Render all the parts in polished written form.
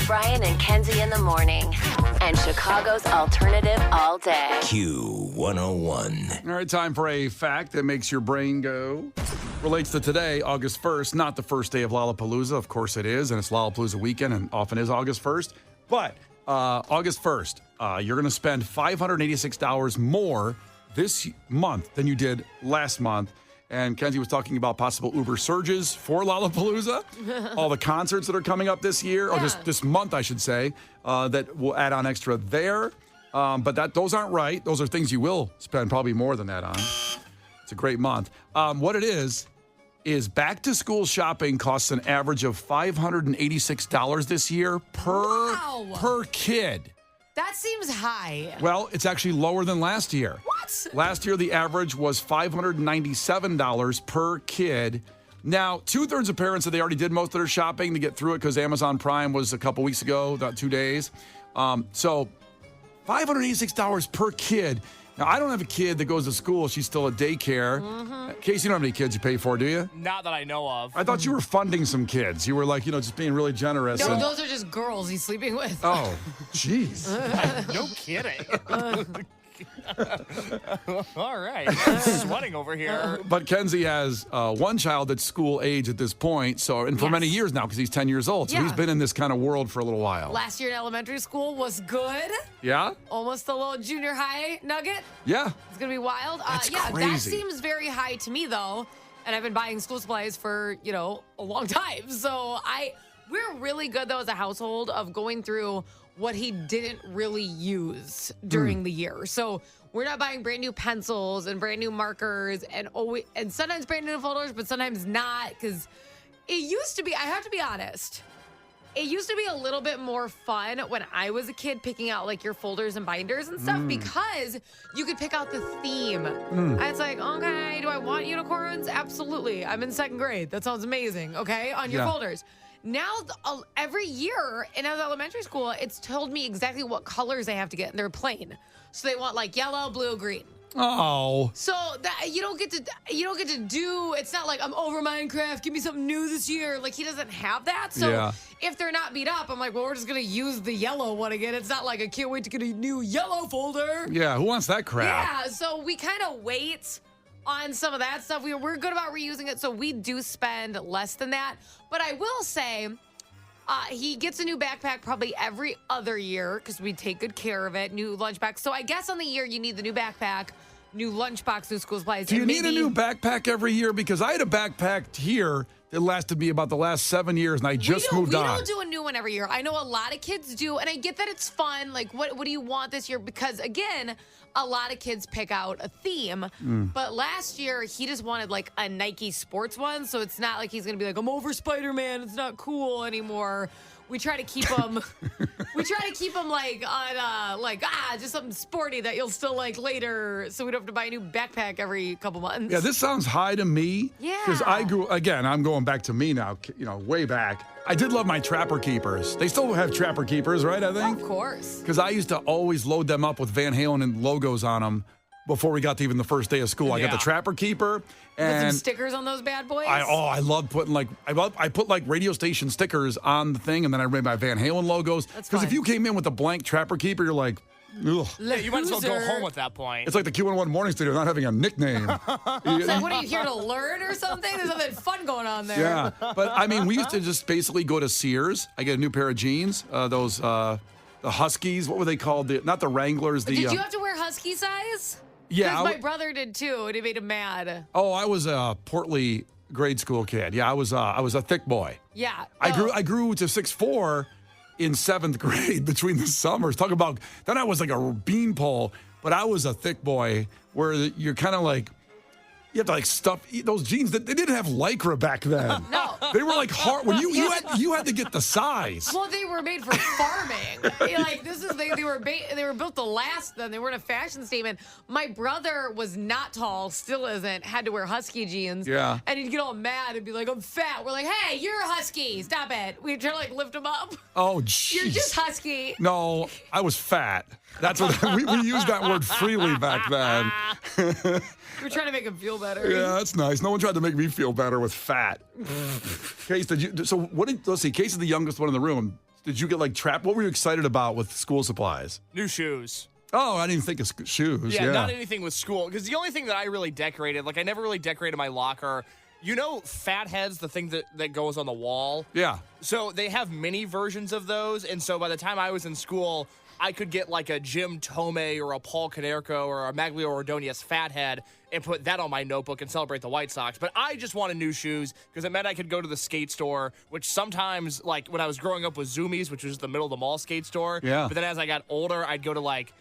Brian and Kenzie in the morning. And Chicago's alternative all day. Q101. All right, time for a fact that makes your brain go. Relates to today, August 1st, not the first day of Lollapalooza. Of course it is, and it's Lollapalooza weekend, and often is August 1st. But August 1st, you're going to spend $586 more this month than you did last month. And Kenzie was talking about possible Uber surges for Lollapalooza, all the concerts that are coming up this year, or this month, I should say, that will add on extra there. But those aren't right. Those are things you will spend probably more than that on. It's a great month. What it is back-to-school shopping costs an average of $586 this year per kid. That seems high. Well, it's actually lower than last year. What? Last year, the average was $597 per kid. Now, 2/3 of parents said they already did most of their shopping to get through it because Amazon Prime was a couple weeks ago, about 2 days. So $586 per kid. Now, I don't have a kid that goes to school. She's still at daycare. Casey, you don't have any kids you pay for, do you? Not that I know of. I thought you were funding some kids. You were like, just being really generous. No, those are just girls he's sleeping with. Oh, jeez. No kidding. All right. I'm sweating over here. But Kenzie has one child that's school age at this point, and for many years now because he's 10 years old. So he's been in this kind of world for a little while. Last year in elementary school was good. Yeah? Almost a little junior high nugget. Yeah. It's going to be wild. That's That crazy. seems very high to me, though. And I've been buying school supplies for, a long time. So we're really good, though, as a household of going through what he didn't really use during the year. So we're not buying brand new pencils and brand new markers and sometimes brand new folders, but sometimes not, because it used to be, I have to be honest, it used to be a little bit more fun when I was a kid picking out like your folders and binders and stuff because you could pick out the theme. And it's like, okay, do I want unicorns? Absolutely. I'm in second grade. That sounds amazing. Okay. On your folders. Now, every year in elementary school, it's told me exactly what colors I have to get, and they're plain. So they want like yellow, blue, green. Oh. So that you don't get to do. It's not like I'm over Minecraft. Give me something new this year. Like he doesn't have that. So if they're not beat up, I'm like, well, we're just gonna use the yellow one again. It's not like I can't wait to get a new yellow folder. Yeah. Who wants that crap? Yeah. So we kind of wait on some of that stuff. We're good about reusing it, so we do spend less than that. But I will say, he gets a new backpack probably every other year because we take good care of it. New lunchbox. So I guess on the year you need the new backpack, new lunchbox, new school supplies. Do you need a new backpack every year? Because I had a backpack here that lasted me about the last 7 years, and I just moved on. We don't do a new one every year. I know a lot of kids do, and I get that it's fun. Like, what do you want this year? Because, again, a lot of kids pick out a theme. But last year, he just wanted, like, a Nike sports one, so it's not like he's going to be like, I'm over Spider-Man. It's not cool anymore. We try to keep him. Like on just something sporty that you'll still like later, so we don't have to buy a new backpack every couple months. Yeah, this sounds high to me. Yeah. Because I'm going back to me now. Way back. I did love my Trapper Keepers. They still have Trapper Keepers, right? I think. Of course. Because I used to always load them up with Van Halen and logos on them before we got to even the first day of school. I got the Trapper Keeper. And put some stickers on those bad boys. I love putting I put like radio station stickers on the thing, and then I made my Van Halen logos. Because if you came in with a blank Trapper Keeper, you're like, ugh. Yeah, you might as well go home at that point. It's like the Q101 morning studio not having a nickname. It's like, what are you here to learn or something? There's something fun going on there. Yeah, but I mean, we used to just basically go to Sears. I get a new pair of jeans. The Huskies. What were they called? Not the Wranglers. Did you have to wear Husky size? Yeah, because my brother did too, and it made him mad. Oh, I was a portly grade school kid. Yeah, I was a thick boy. Yeah, I grew to 6'4" in 7th grade between the summers. Talk about then I was like a beanpole, but I was a thick boy where you're kind of like. You have to like stuff those jeans. They didn't have Lycra back then. No, they were like hard. When you had to get the size. Well, they were made for farming. Like they were built to last. Then they weren't a fashion statement. My brother was not tall, still isn't. Had to wear Husky jeans. Yeah, and he'd get all mad and be like, "I'm fat." We're like, "Hey, you're a Husky. Stop it." We try to like lift him up. Oh, jeez. You're just Husky. No, I was fat. That's what we used that word freely back then. We're trying to make him feel better. Yeah, that's nice. No one tried to make me feel better with fat. Case, let's see. Case is the youngest one in the room. did you get like trapped? What were you excited about with school supplies? New shoes. Oh, I didn't even think of shoes. Yeah, not anything with school. Because the only thing that I really decorated, like I never really decorated my locker. You know, Fatheads, the thing that goes on the wall? Yeah. So they have mini versions of those. And so by the time I was in school, I could get like a Jim Tomei or a Paul Konerko or a Maglio Ordonez Fathead and put that on my notebook and celebrate the White Sox. But I just wanted new shoes because it meant I could go to the skate store, which sometimes, like when I was growing up with Zoomies, which was the middle of the mall skate store. Yeah. But then as I got older, I'd go to like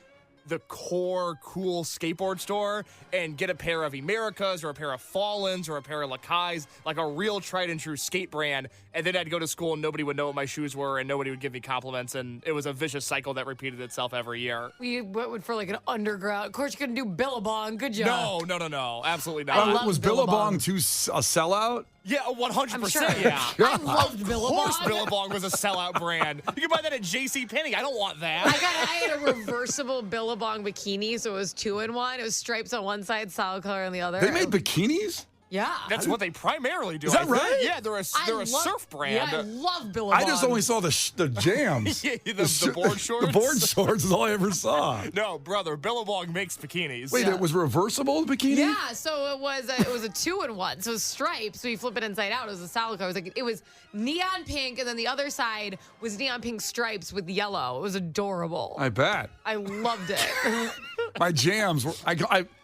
the core cool skateboard store and get a pair of Americas or a pair of Fallens or a pair of Lakais, like a real tried and true skate brand. And then I'd go to school and nobody would know what my shoes were and nobody would give me compliments. And it was a vicious cycle that repeated itself every year. We went for like an underground. Of course, you couldn't do Billabong. Good job. No. Absolutely I not. love Was Billabong. Billabong too a sellout? Yeah, 100%. I'm sure. Yeah. I loved Of Billabong. course Billabong was a sellout brand. You can buy that at JCPenney. I don't want that. I had a reversible Billabong bikini, so it was 2-in-1. It was stripes on one side, solid color on the other. They made bikinis? Yeah. That's what they primarily do. Is that I think. right? Yeah, they're a surf brand. Yeah, I love Billabong. I just only saw the jams. Yeah, the board shorts. The board shorts is all I ever saw. No, brother, Billabong makes bikinis. Wait, it was reversible bikini? Yeah, so it was a 2-in-1. So stripes, so you flip it inside out. It was a solid color. It was neon pink, and then the other side was neon pink stripes with yellow. It was adorable. I bet. I loved it. My jams were.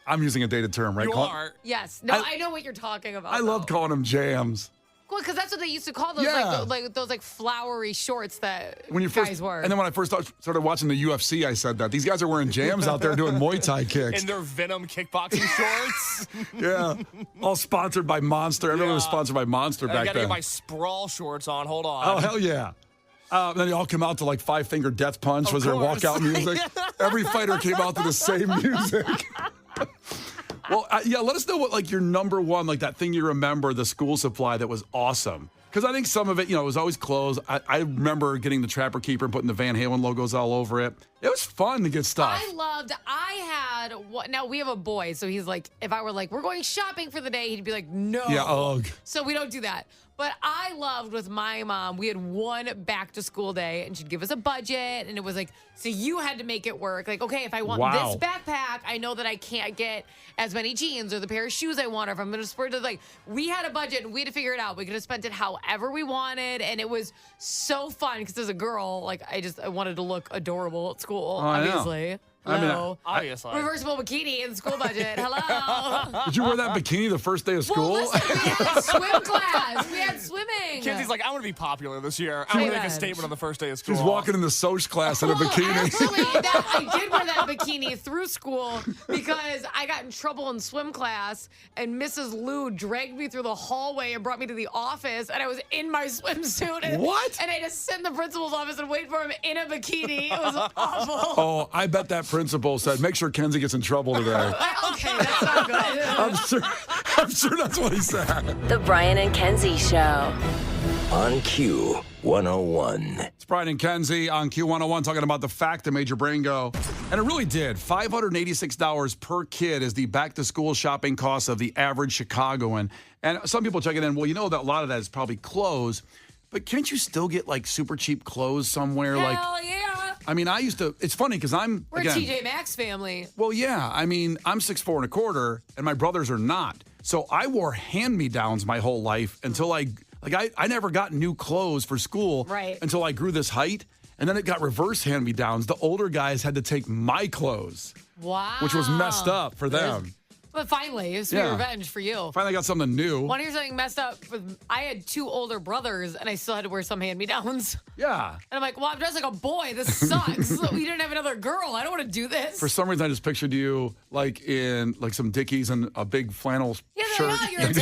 I'm using a dated term, right? You are. Yes. No, I know what you're talking about. I love calling them jams. Well, because that's what they used to call those, Yeah. those flowery shorts that When you guys first, were. and then when I first started watching the UFC, I said that these guys are wearing jams out there doing Muay Thai kicks. In their Venom kickboxing shorts. Yeah, all sponsored by Monster. Everyone was Yeah. sponsored by Monster I back gotta then. get my sprawl shorts on. Hold on. Oh hell yeah! Then they all come out to like Five Finger Death Punch Of was their course. walkout music. Every fighter came out to the same music. Well, yeah, let us know what like your number one, like that thing you remember, the school supply that was awesome. Because I think some of it, it was always clothes. I remember getting the Trapper Keeper and putting the Van Halen logos all over it. It was fun to get stuff. I had, now we have a boy, so he's like, if I were like, we're going shopping for the day, he'd be like, no. Yeah, ugh. So we don't do that. But I loved with my mom, we had one back to school day and she'd give us a budget and it was like, so you had to make it work. Like, okay, if I want Wow. this backpack, I know that I can't get as many jeans or the pair of shoes I want, or if I'm going to sport it. Like, we had a budget and we had to figure it out. We could have spent it however we wanted. And it was so fun because as a girl, like, I wanted to look adorable at school, I know. obviously. I mean, Hello. Obviously. Reversible bikini in school budget. Hello. Did you wear that bikini the first day of school? Well, listen, we had swim class. We had swimming. Kenzie's like, I want to be popular this year. I want to make a Revenge. statement on the first day of school. She's walking in the Soch class in a bikini. Actually, I did wear that bikini through school because I got in trouble in swim class, and Mrs. Lou dragged me through the hallway and brought me to the office, and I was in my swimsuit. And, What? And I had to sit in the principal's office and wait for him in a bikini. It was awful. Oh, I bet that principal said, make sure Kenzie gets in trouble today. Okay, that's not good. I'm sure that's what he said. The Brian and Kenzie Show. On Q101. It's Brian and Kenzie on Q101 talking about the fact that made your brain go. And it really did. $586 per kid is the back-to-school shopping cost of the average Chicagoan. And some people checking in, well, you know that a lot of that is probably clothes. But can't you still get, like, super cheap clothes somewhere? Hell yeah. I mean, I used to, it's funny because I'm, We're again, a TJ Maxx family. well, yeah. I mean, I'm 6'4", and my brothers are not. So I wore hand-me-downs my whole life until I never got new clothes for school Right. until I grew this height. And then it got reverse hand-me-downs. The older guys had to take my clothes, Wow. which was messed up for them. But finally, it's Yeah. revenge for you. Finally got something new. Want to hear something messed up? I had two older brothers, and I still had to wear some hand-me-downs. Yeah. And I'm like, well, I'm dressed like a boy. This sucks. We didn't have another girl. I don't want to do this. For some reason, I just pictured you like in like some Dickies and a big flannel yeah, shirt. they're like, oh, you're a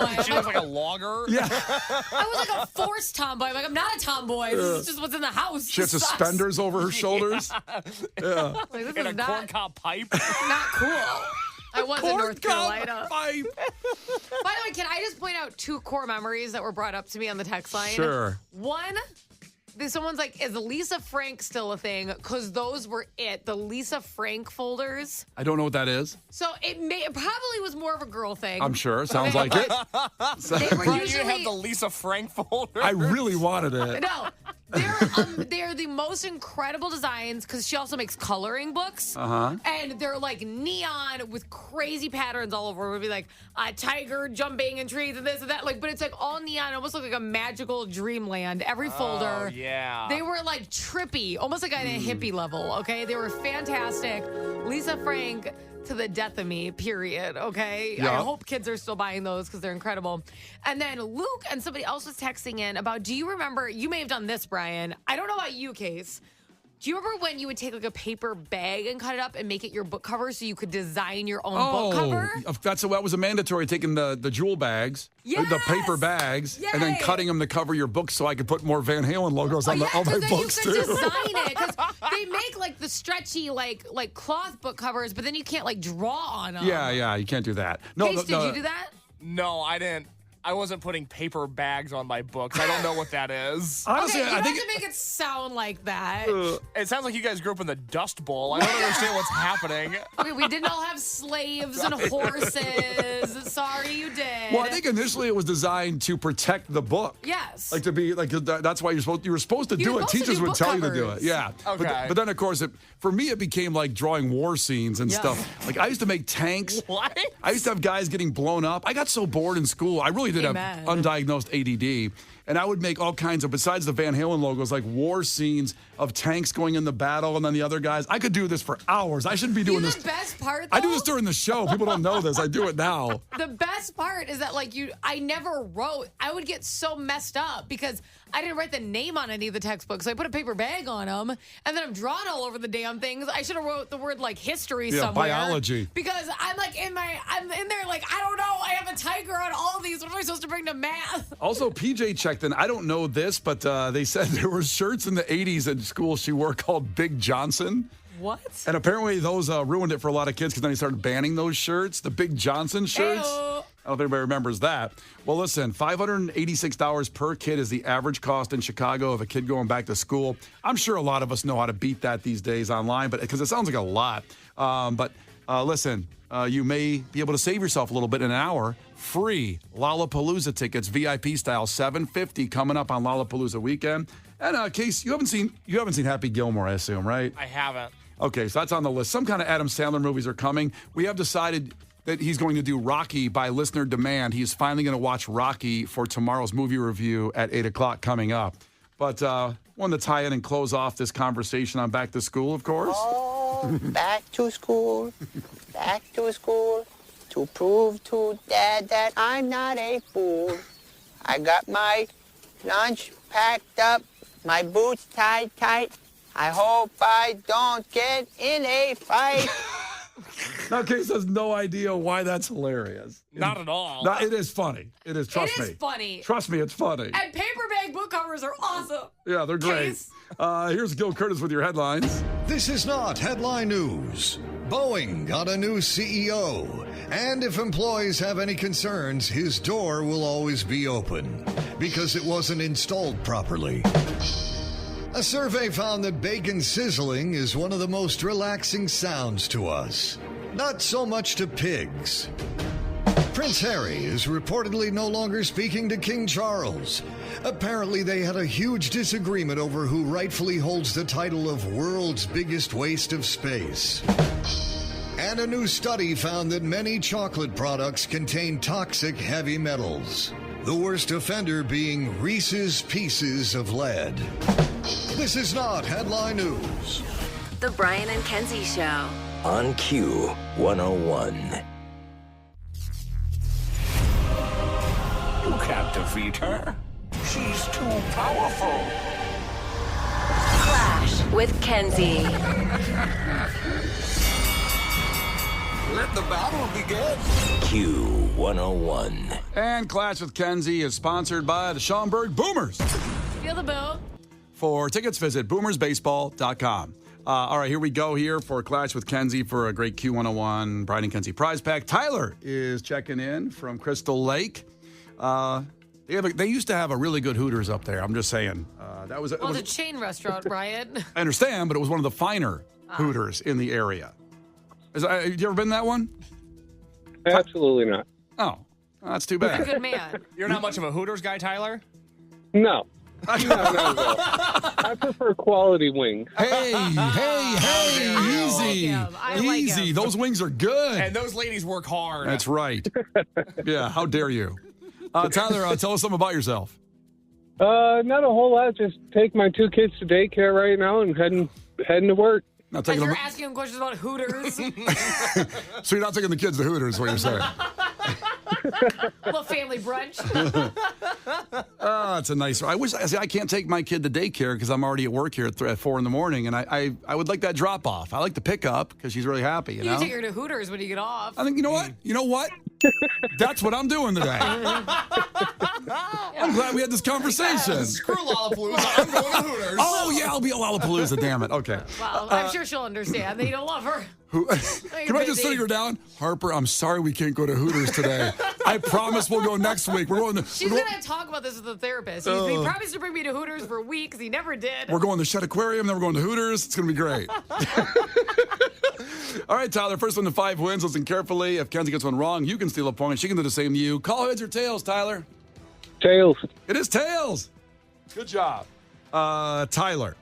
tomboy. She looks like a logger. Yeah. I was like a forced tomboy. I'm like, I'm not a tomboy. This is just what's in the house. She had This sucks. suspenders over her shoulders. Yeah. Like, this And a is not corncob pipe. cool. I was in North Carolina. Pipe. By the way, can I just point out two core memories that were brought up to me on the text line? Sure. One, someone's like, is Lisa Frank still a thing? Because those were it. The Lisa Frank folders. I don't know what that is. So it probably was more of a girl thing. I'm sure. Sounds like it. They were Brian, you usually have the Lisa Frank folder. I really wanted it. no. They're the most incredible designs because she also makes coloring books. And they're like neon with crazy patterns all over. It would be like a tiger jumping in trees and this and that. Like, but it's like all neon. It almost looked like a magical dreamland. Every folder. Oh, yeah. They were like trippy, almost like at a hippie level. Okay, they were fantastic. Lisa Frank. To the death of me, period. Okay. Yeah. I hope kids are still buying those because they're incredible. And then Luke and somebody else was texting in about, do you remember, you may have done this, Brian. I don't know about you, Case. Do you remember when you would take like a paper bag and cut it up and make it your book cover so you could design your own book cover? That was a mandatory, taking the jewel bags, the paper bags, and then cutting them to cover your books so I could put more Van Halen logos on all my books you could too. design it because they make like the stretchy like cloth book covers, but then you can't like draw on them. Yeah, you can't do that. No, Case, did you do that? No, I didn't. I wasn't putting paper bags on my books. I don't know what that is. Honestly, Okay, you I think have to make it sound like that. It sounds like you guys grew up in the Dust Bowl. I don't understand what's happening. Okay, we didn't all have slaves and horses. Sorry, you did. Well, I think initially it was designed to protect the book. Yes. Like to be like that's why you were supposed to do it. supposed to Teachers do would book tell you to do it. covers. Yeah. Okay. But then of course for me it became like drawing war scenes and stuff. Like I used to make tanks. What? I used to have guys getting blown up. I got so bored in school. I really did have undiagnosed ADD. And I would make all kinds of, besides the Van Halen logos, like war scenes of tanks going in the battle and then the other guys. I could do this for hours. I shouldn't be doing this. The best part, though, I do this during the show. People don't know this. I do it now. the best part is that I never wrote. I would get so messed up because I didn't write the name on any of the textbooks. So I put a paper bag on them, and then I'm drawing all over the damn things. I should have wrote the word like history somewhere. Biology. Because I'm in there like, I don't know. I have a tiger on all of these. What am I supposed to bring to math? Also, PJ checked in. I don't know this, but they said there were shirts in the 80s at school she wore called Big Johnson. What? And apparently those ruined it for a lot of kids because then he started banning those shirts, the Big Johnson shirts. Ayo. I don't know if anybody remembers that. Well, listen, $586 per kid is the average cost in Chicago of a kid going back to school. I'm sure a lot of us know how to beat that these days online, but because it sounds like a lot. Listen, you may be able to save yourself a little bit in an hour. Free Lollapalooza tickets, VIP style, $750 coming up on Lollapalooza weekend. And Case, you haven't seen Happy Gilmore, I assume, right? I haven't. Okay, so that's on the list. Some kind of Adam Sandler movies are coming. We have decided that he's going to do Rocky by listener demand. He's finally going to watch Rocky for tomorrow's movie review at 8 o'clock coming up. But wanted to tie in and close off this conversation on back to school, of course. Oh, back to school to prove to Dad that I'm not a fool. I got my lunch packed up, my boots tied tight. I hope I don't get in a fight. Now, Case has no idea why that's hilarious. Not at all. No, it is funny. It is, trust me. It is funny. Trust me, it's funny. And paper bag book covers are awesome. Yeah, they're great. Case. Here's Gil Curtis with your headlines. This is not headline news. Boeing got a new CEO, and if employees have any concerns, his door will always be open because it wasn't installed properly. A survey found that bacon sizzling is one of the most relaxing sounds to us, not so much to pigs. Prince Harry is reportedly no longer speaking to King Charles. Apparently, they had a huge disagreement over who rightfully holds the title of world's biggest waste of space. And a new study found that many chocolate products contain toxic heavy metals, the worst offender being Reese's Pieces of Lead. This is not headline news. The Brian and Kenzie Show. On Q 101. You can't defeat her. She's too powerful. Clash with Kenzie. Let the battle begin. Q 101. And Clash with Kenzie is sponsored by the Schaumburg Boomers. Feel the boat. For tickets, visit boomersbaseball.com. All right, here we go here for Clash with Kenzie for a great Q101 Brian and Kenzie prize pack. Tyler is checking in from Crystal Lake. They used to have a really good Hooters up there. I'm just saying. It's a chain restaurant, Brian. I understand, but it was one of the finer Hooters in the area. Have you ever been to that one? Absolutely not. Oh, that's too You're a bad. good man. You're not much of a Hooters guy, Tyler? No. No, not at all. I prefer quality wings. Hey, easy. I like Easy. him. Those wings are good. And those ladies work hard. That's right. Yeah, how dare you? Tyler, tell us something about yourself. Not a whole lot. Just take my 2 kids to daycare right now and heading to work. Not As taking you're them, asking him questions about Hooters. so you're not taking the kids to Hooters, is what you're saying. Little family brunch. It's a nice. I can't take my kid to daycare because I'm already at work here at 4 in the morning, and I would like that drop off. I like the pickup because she's really happy. You You know. can take her to Hooters when you get off. I think you know what? You know what? That's what I'm doing today. I'm glad we had this conversation. Screw Lollapalooza. I'm going to Hooters. Oh yeah, I'll be at Lollapalooza. Damn it. Okay. Well, I'm sure she'll understand that you don't love her. Can I just sitting her down? Harper, I'm sorry we can't go to Hooters today. I promise we'll go next week. She's going to talk about this with the therapist. He promised to bring me to Hooters for weeks. He never did. We're going to Shed Aquarium, then we're going to Hooters. It's going to be great. All right, Tyler, first one to 5 wins. Listen carefully. If Kenzie gets one wrong, you can steal a point. She can do the same to you. Call heads or tails, Tyler. Tails. It is tails. Good job. Tyler,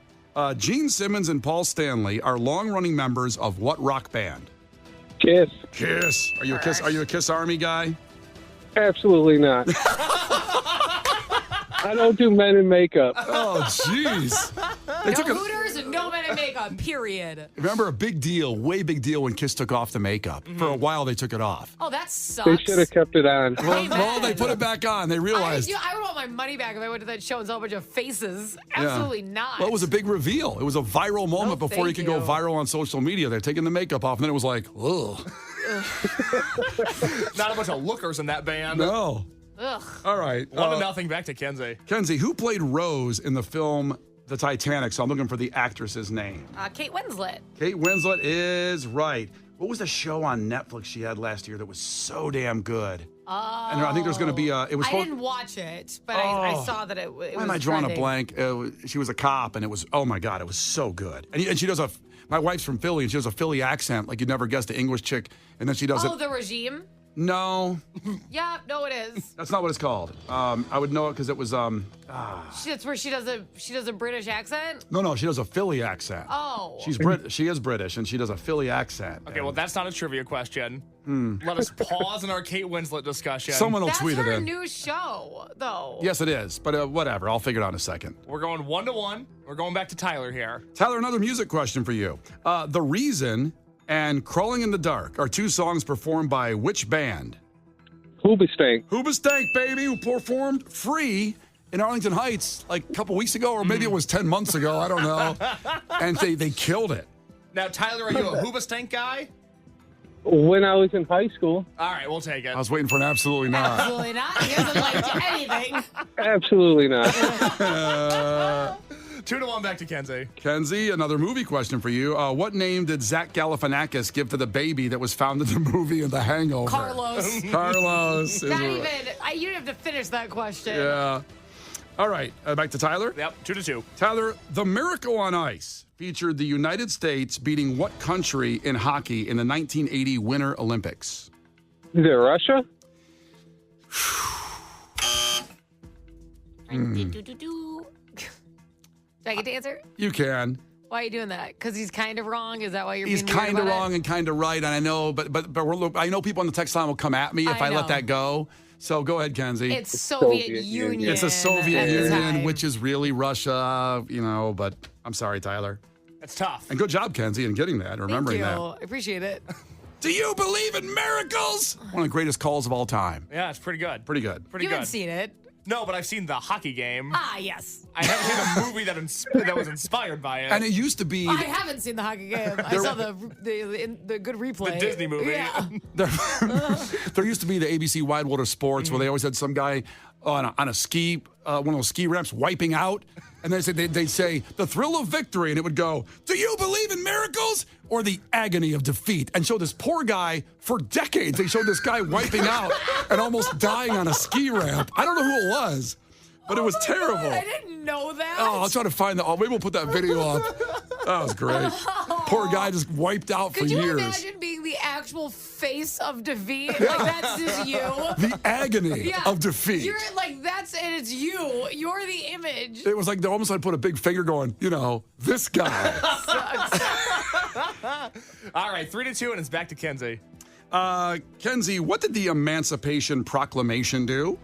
Gene Simmons and Paul Stanley are long-running members of what rock band? Kiss. Kiss. Are you a Kiss Army guy? Absolutely not. I don't do men in makeup. Oh, jeez. No Hooters and no men in makeup, period. Remember a big deal, way big deal when Kiss took off the makeup. For a while, they took it off. Oh, that sucks. They should have kept it on. Well, they put it back on. They realized. I would want my money back if I went to that show and saw a bunch of faces. Absolutely not. Well, it was a big reveal. It was a viral moment before you could go viral on social media. They're taking the makeup off, and then it was like, ugh. Not a bunch of lookers in that band. No. Ugh. All right. 1-0 back to Kenzie. Kenzie, who played Rose in the film The Titanic? So I'm looking for the actress's name. Kate Winslet. Kate Winslet is right. What was the show on Netflix she had last year that was so damn good? And I think there's going to be a. It was. I didn't watch it, but I saw that it was. Why am I drawing trending. a blank? She was a cop, and it was. Oh my God, it was so good. And she does a. My wife's from Philly, and she does a Philly accent, like you'd never guess, the English chick, and then she does it. Oh, The Regime? No, Yeah, no, it is. that's not what it's called. I would know it because it was. That's where she does a British accent. No, she does a Philly accent. Oh. She is British, and she does a Philly accent. Okay, well, that's not a trivia question. Let us pause in our Kate Winslet discussion. Someone will That's tweet it her in. new show, though. Yes, it is, but whatever. I'll figure it out in a second. We're going 1-1. We're going back to Tyler here. Tyler, another music question for you. The Reason and Crawling in the Dark are 2 songs performed by which band? Hoobastank. Hoobastank, baby, who performed free in Arlington Heights like a couple weeks ago, or maybe it was 10 months ago. I don't know. And they killed it. Now, Tyler, are you a Hoobastank guy? When I was in high school. All right, we'll take it. I was waiting for an absolutely not. Absolutely not. He doesn't like anything. Absolutely not. 2-1 back to Kenzie. Kenzie, another movie question for you. What name did Zach Galifianakis give to the baby that was found in the movie in The Hangover? Carlos. Carlos. Not even. You didn't have to finish that question. Yeah. All right, back to Tyler. Yep, 2-2. Tyler, The Miracle on Ice featured the United States beating what country in hockey in the 1980 Winter Olympics? Is it Russia? Do I get to answer? You can. Why are you doing that? Because he's kind of wrong? Is that why you're He's being weird kind of about wrong it? and kind of right, and I know, but I know people on the text line will come at me if I I let know. that go. So go ahead, Kenzie. It's Soviet Soviet Union. Union. It's a Soviet at the Union, time. which is really Russia, but I'm sorry, Tyler. That's tough. And good job, Kenzie, in getting that, remembering Thank that. you. I appreciate it. Do you believe in miracles? One of the greatest calls of all time. Yeah, it's pretty good. Pretty good. Pretty You good. haven't seen it. No, but I've seen the hockey game. Ah, yes. I haven't seen a movie that was inspired by it. And it used to be I haven't seen the hockey game. I saw the good replay. The Disney movie. Yeah. there used to be the ABC Wide World of Sports where they always had some guy on a ski, one of those ski ramps wiping out. And they'd say, the thrill of victory. And it would go, do you believe in miracles or the agony of defeat? And show this poor guy for decades. They showed this guy wiping out and almost dying on a ski ramp. I don't know who it was, but it was terrible. I didn't know that. Oh, I'll try to find that. Oh, maybe we'll put that video up. That was great. Poor guy just wiped out for Could you years. imagine being the actual actual face of defeat. Like, that's just you. The agony of defeat. You're like, and it's you. You're the image. It was like they almost had put a big finger going, this guy. All right, 3-2, and it's back to Kenzie. Kenzie, what did the Emancipation Proclamation do?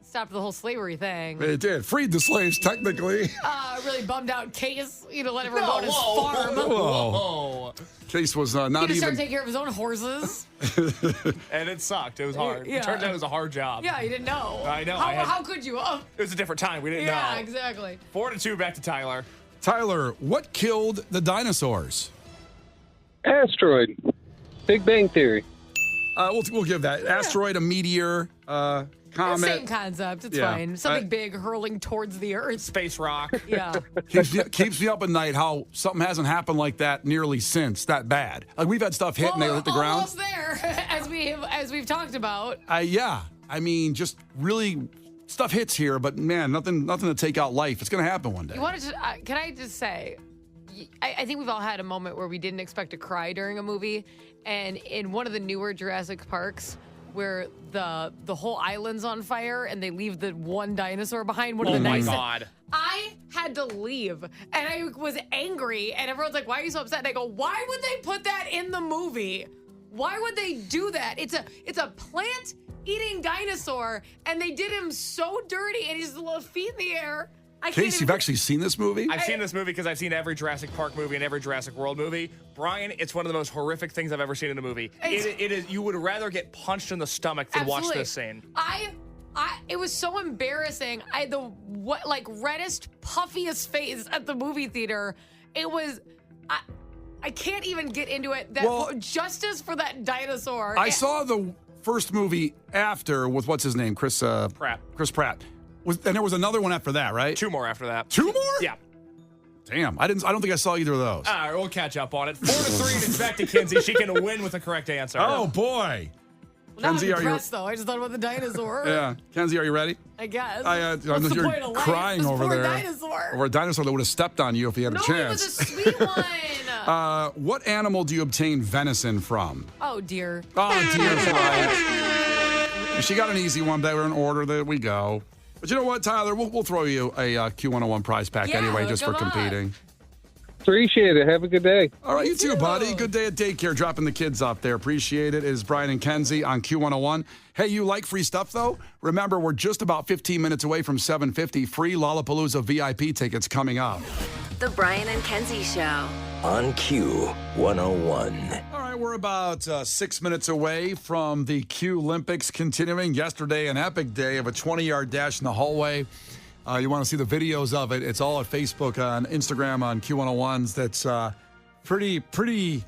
Stopped the whole slavery thing. It did. Freed the slaves, technically. Really bummed out Case, let everyone go on his farm. Whoa. Case was not He even... just started taking care of his own horses. And it sucked. It was hard. Yeah. It turned out it was a hard job. Yeah, you didn't know. I know. How could you? Oh. It was a different time. We didn't know. Yeah, exactly. 4-2, back to Tyler. Tyler, what killed the dinosaurs? Asteroid. Big Bang Theory. We'll give that. Asteroid, a meteor, comet. Same concept. It's fine. Something big hurling towards the Earth. Space rock. Yeah. keeps me up at night how something hasn't happened like that nearly since that bad. Like we've had stuff hit and they hit the ground. Almost there, as we've talked about. Yeah. I mean, just really stuff hits here, but man, nothing to take out life. It's going to happen one day. You want to? Can I just say? I think we've all had a moment where we didn't expect to cry during a movie, and in one of the newer Jurassic Parks, where the whole island's on fire and they leave the one dinosaur behind. One of the my nicest. God. I had to leave, and I was angry, and everyone's like, "Why are you so upset?" And I go, "Why would they put that in the movie? Why would they do that? It's a plant-eating dinosaur, and they did him so dirty, and he's little feet in the air." Case, you've actually seen this movie? I've seen this movie because I've seen every Jurassic Park movie and every Jurassic World movie. Brian, it's one of the most horrific things I've ever seen in a movie. It is. You would rather get punched in the stomach than watch this scene. It was so embarrassing. I had the reddest, puffiest face at the movie theater. It was. I can't even get into it. Justice for that dinosaur. I saw the first movie after with what's his name, Chris Pratt. Chris Pratt. And there was another one after that, right? 2 more after that. 2 more? Yeah. Damn, I don't think I saw either of those. All right, we'll catch up on it. 4-3, and it's back to Kenzie. She can win with the correct answer. Oh boy. Kenzie, I'm impressed, though. I just thought about the dinosaur. Yeah. Kenzie, are you ready? I guess. What's the you're point of life? crying This over poor there. Dinosaur. Over a dinosaur that would have stepped on you if he had a No, chance. it was a sweet one. What animal do you obtain venison from? Oh, dear. Oh, dear. Right. She got an easy one. They were in order. There we go. But you know what, Tyler? We'll throw you a Q101 prize pack anyway, just for competing. Appreciate it. Have a good day. All right, you too, buddy. Good day at daycare, dropping the kids off there. Appreciate it. It is Brian and Kenzie on Q101. Hey, you like free stuff, though? Remember, we're just about 15 minutes away from 750. Free Lollapalooza VIP tickets coming up. The Brian and Kenzie Show. On Q101. All right, we're about 6 minutes away from the Q Olympics continuing. Yesterday, an epic day of a 20-yard dash in the hallway. You want to see the videos of it? It's all at Facebook, on Instagram, on Q101s. That's pretty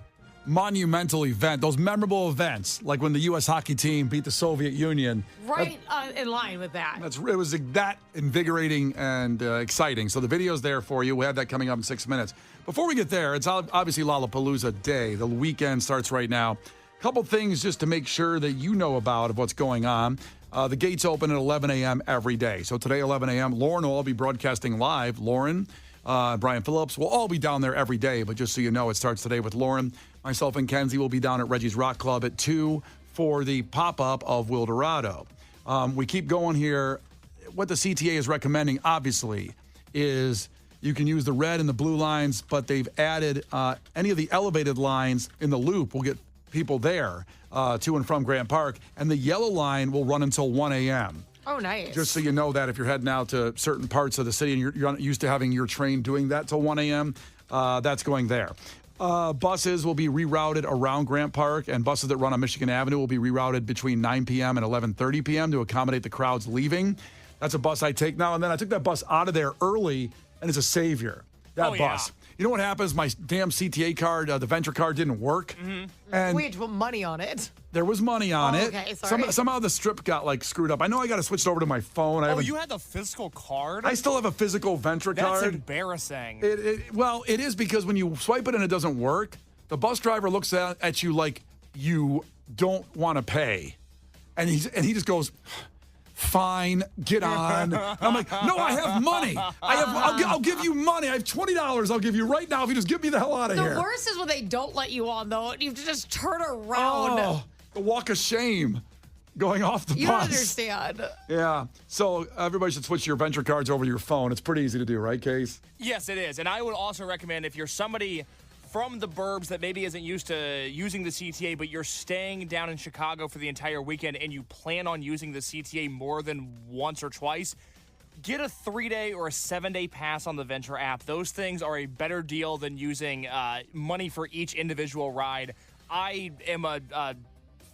monumental event. Those memorable events, like when the U.S. hockey team beat the Soviet Union. Right in line with that. It was that invigorating and exciting. So the video's there for you. We have that coming up in 6 minutes. Before we get there, it's obviously Lollapalooza Day. The weekend starts right now. A couple things just to make sure that you know about of what's going on. The gates open at 11 a.m. every day. So today, 11 a.m., Lauren will all be broadcasting live. Lauren, Brian Phillips will all be down there every day. But just so you know, it starts today with Lauren. Myself and Kenzie will be down at Reggie's Rock Club at 2 for the pop-up of Wildorado. We keep going here. What the CTA is recommending, obviously, is you can use the red and the blue lines, but they've added any of the elevated lines in the loop will get people there to and from Grant Park, and the yellow line will run until 1 a.m. Oh, nice. Just so you know that if you're heading out to certain parts of the city and you're not used to having your train doing that till 1 a.m., that's going there. Buses will be rerouted around Grant Park, and buses that run on Michigan Avenue will be rerouted between 9 p.m. and 11:30 p.m. to accommodate the crowds leaving. That's a bus I take now and then. I took that bus out of there early, and it's a savior, that bus. Yeah. You know what happens? My damn CTA card, the Venture card, didn't work. Mm-hmm. And we had to put money on it. There was money on it. Okay, sorry. Somehow the strip got screwed up. I know I got to switch it over to my phone. You had the physical card? I still have a physical Venture card. That's embarrassing. It is because when you swipe it and it doesn't work, the bus driver looks at you like you don't want to pay, and he just goes, fine, get on. And I'm like, no, I have money. I'll give you money. I have $20 I'll give you right now if you just get me the hell out of here. The worst is when they don't let you on, though. You have to just turn around. Oh, the walk of shame going off the You bus. don't understand. Yeah. So everybody should switch your venture cards over to your phone. It's pretty easy to do, right, Case? Yes, it is. And I would also recommend if you're somebody from the burbs that maybe isn't used to using the CTA, but you're staying down in Chicago for the entire weekend and you plan on using the CTA more than once or twice, get a 3-day or a 7-day pass on the Venture app. Those things are a better deal than using money for each individual ride. I am a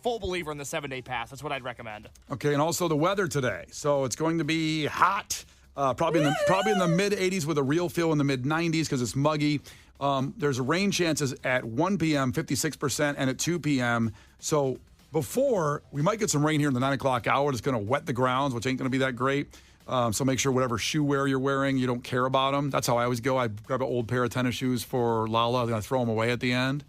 full believer in the 7-day pass. That's what I'd recommend. Okay, and also the weather today. So it's going to be hot, probably in the mid 80s with a real feel in the mid 90s because it's muggy. There's rain chances at 1 p.m., 56%, and at 2 p.m. So before, we might get some rain here in the 9 o'clock hour. It's going to wet the grounds, which ain't going to be that great. So make sure whatever shoe wear you're wearing, you don't care about them. That's how I always go. I grab an old pair of tennis shoes for Lala, then I throw them away at the end.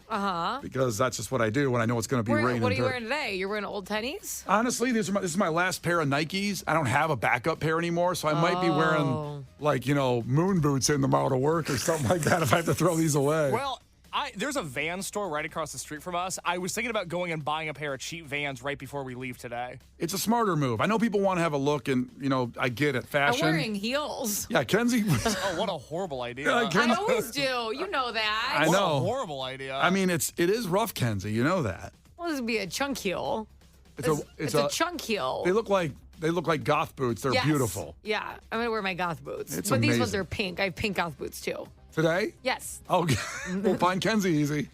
Because that's just what I do when I know it's going to be raining. What are you wearing today? You're wearing old tennies? Honestly, this is my last pair of Nikes. I don't have a backup pair anymore, so I might be wearing, moon boots in tomorrow to work or something like that if I have to throw these away. Well, there's a van store right across the street from us. I was thinking about going and buying a pair of cheap Vans right before we leave today. It's a smarter move. I know people want to have a look, and, I get it. Fashion. I'm wearing heels. Yeah, Kenzie. Oh, what a horrible idea. I always do. You know that. I know. What a horrible idea. I mean, it is rough, Kenzie. You know that. Well, this would be a chunk heel. It's a chunk heel. They look like goth boots. They're beautiful. Yeah, I'm going to wear my goth boots. It's but amazing. these ones are pink. I have pink goth boots, too. Today? Yes. Oh, we'll find Kenzie easy.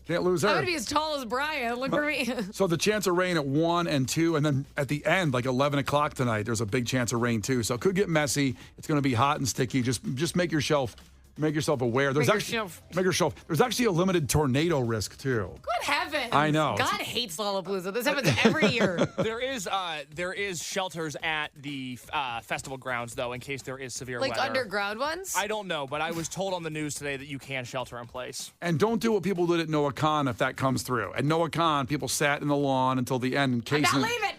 Can't lose her. I'm going to be as tall as Brian. Look for me. So the chance of rain at 1 and 2, and then at the end, like 11 o'clock tonight, there's a big chance of rain, too. So it could get messy. It's going to be hot and sticky. Just make yourself aware. There's actually a limited tornado risk, too. Good heavens. I know. God hates Lollapalooza. This happens every year. There is shelters at the festival grounds, though, in case there is severe weather. Like underground ones? I don't know, but I was told on the news today that you can shelter in place. And don't do what people did at Noah Khan if that comes through. At Noah Khan, people sat in the lawn until the end. And Case I'm not leaving.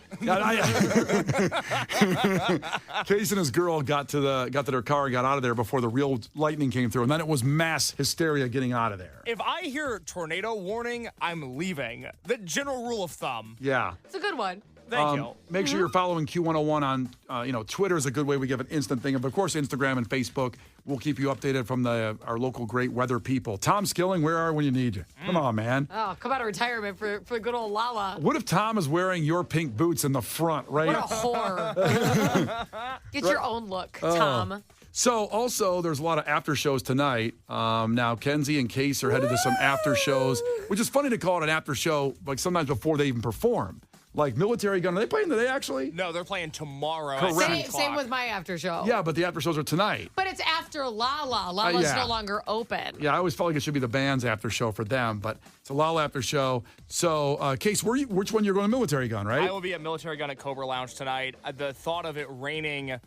Case and his girl got to their car and got out of there before the real lightning came through. And then it was mass hysteria getting out of there. If I hear tornado warning, I'm leaving. The general rule of thumb. Yeah. It's a good one. Thank you. Make sure you're following Q101 on, Twitter is a good way we give an instant thing. Of course, Instagram and Facebook. We'll keep you updated from our local great weather people. Tom Skilling, where are you when you need you? Come on, man. Oh, come out of retirement for good old Lala. What if Tom is wearing your pink boots in the front, right? What a whore. Get your own look, Tom. So, also, there's a lot of after shows tonight. Now, Kenzie and Case are headed to some after shows, which is funny to call it an after show, like sometimes before they even perform. Like Military Gun, are they playing today, actually? No, they're playing tomorrow. Correct. Same with my after show. Yeah, but the after shows are tonight. But it's after Lala. Lala's yeah. no longer open. Yeah, I always felt like it should be the band's after show for them, but it's a Lala after show. So, Case, which one you're going to Military Gun, right? I will be at Military Gun at Cobra Lounge tonight. The thought of it raining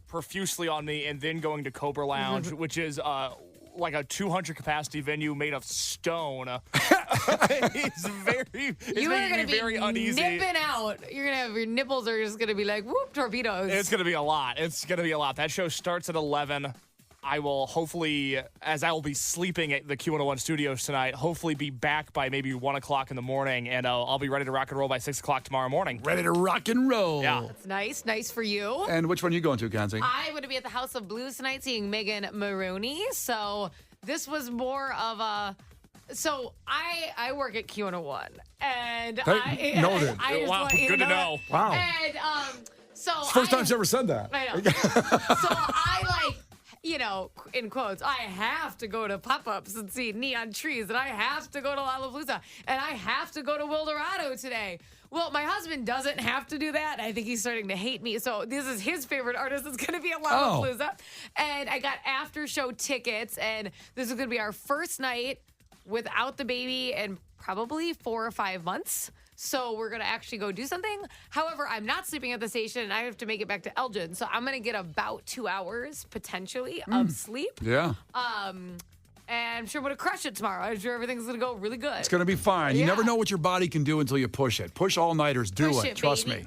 profusely on me and then going to Cobra Lounge, which is like a 200 capacity venue made of stone. It's going to be very uneasy. Nipping out. You're going to have your nipples are just going to be like, whoop, torpedoes. It's going to be a lot. That show starts at 11. I will hopefully, as I will be sleeping at the Q101 studios tonight, hopefully be back by maybe 1 o'clock in the morning, and I'll be ready to rock and roll by 6 o'clock tomorrow morning. Ready to rock and roll. Yeah. That's nice for you. And which one are you going to, Kenzie? I'm going to be at the House of Blues tonight seeing Megan Maroney. So this was more of a... So I work at Q101, and noted. Wow, good to know. Wow. And so it's the first time she's ever said that. I know. So I in quotes, I have to go to pop-ups and see neon trees, and I have to go to Lollapalooza, and I have to go to Wildorado today. Well, my husband doesn't have to do that. I think he's starting to hate me. So this is his favorite artist that's going to be at Lollapalooza. And I got after-show tickets, and this is going to be our first night without the baby in probably 4 or 5 months. So we're going to actually go do something. However, I'm not sleeping at the station, and I have to make it back to Elgin. So I'm going to get about 2 hours, potentially, of sleep. Yeah. And I'm sure I'm going to crush it tomorrow. I'm sure everything's going to go really good. It's going to be fine. You never know what your body can do until you push it. Push all-nighters. Do Push it. it, Trust baby. me.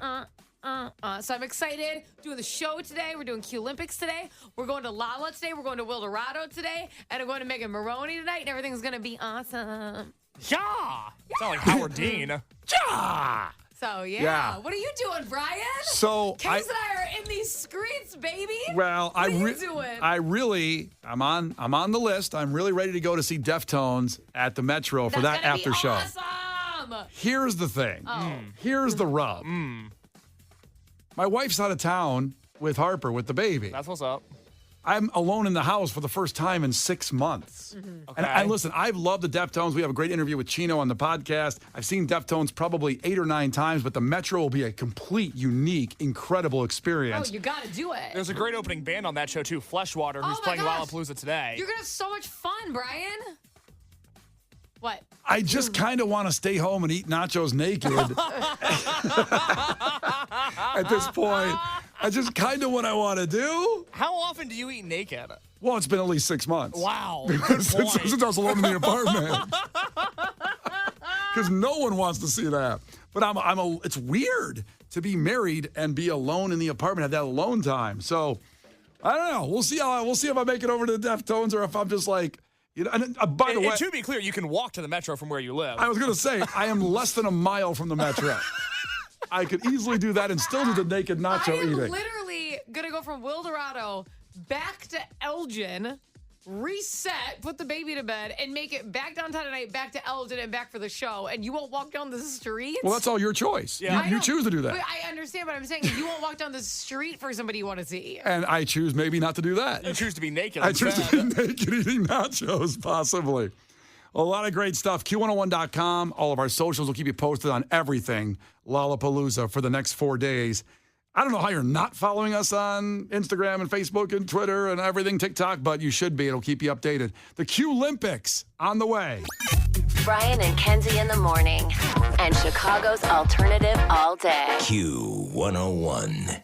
So I'm excited. Doing the show today. We're doing Q Olympics today. We're going to Lala today. We're going to Wildorado today. And I'm going to Megan Maroney tonight. And everything's going to be awesome. Yeah. Sound like Howard Dean. Yeah. So, Yeah. What are you doing, Brian? So Kenzie and I are in these streets, baby. Well, what are you doing? I'm on the list. I'm really ready to go to see Deftones at the Metro for that after show. Awesome. Here's the thing. Here's the rub. My wife's out of town with Harper with the baby. That's what's up. I'm alone in the house for the first time in 6 months. Okay. And listen, I've loved the Deftones. We have a great interview with Chino on the podcast. I've seen Deftones probably 8 or 9 times, but the Metro will be a complete, unique, incredible experience. Oh, you got to do it. There's a great opening band on that show, too, Fleshwater, who's playing Lollapalooza today. You're going to have so much fun, Brian. What? I just kind of want to stay home and eat nachos naked. At this point, I just kind of what I want to do. How often do you eat naked? Well, it's been at least 6 months. Wow. Good point. since I was alone in the apartment. Because no one wants to see that. But it's weird to be married and be alone in the apartment, have that alone time. So I don't know. We'll see if I make it over to the Deftones or if I'm just like, you know. And, by the way, to be clear, you can walk to the Metro from where you live. I was going to say I am less than a mile from the Metro. I could easily do that and still do the naked nacho I am eating. literally going to go from Wildorado back to Elgin, reset, put the baby to bed, and make it back downtown tonight, back to Elgin, and back for the show. And you won't walk down the streets? Well, that's all your choice. Yeah. You choose to do that. But I understand, but I'm saying you won't walk down the street for somebody you want to see. And I choose maybe not to do that. You choose to be naked. I choose to be naked eating nachos, possibly. A lot of great stuff. Q101.com. All of our socials will keep you posted on everything Lollapalooza for the next 4 days. I don't know how you're not following us on Instagram and Facebook and Twitter and everything, TikTok, but you should be. It'll keep you updated. The Q Olympics on the way. Brian and Kenzie in the morning. And Chicago's alternative all day. Q101.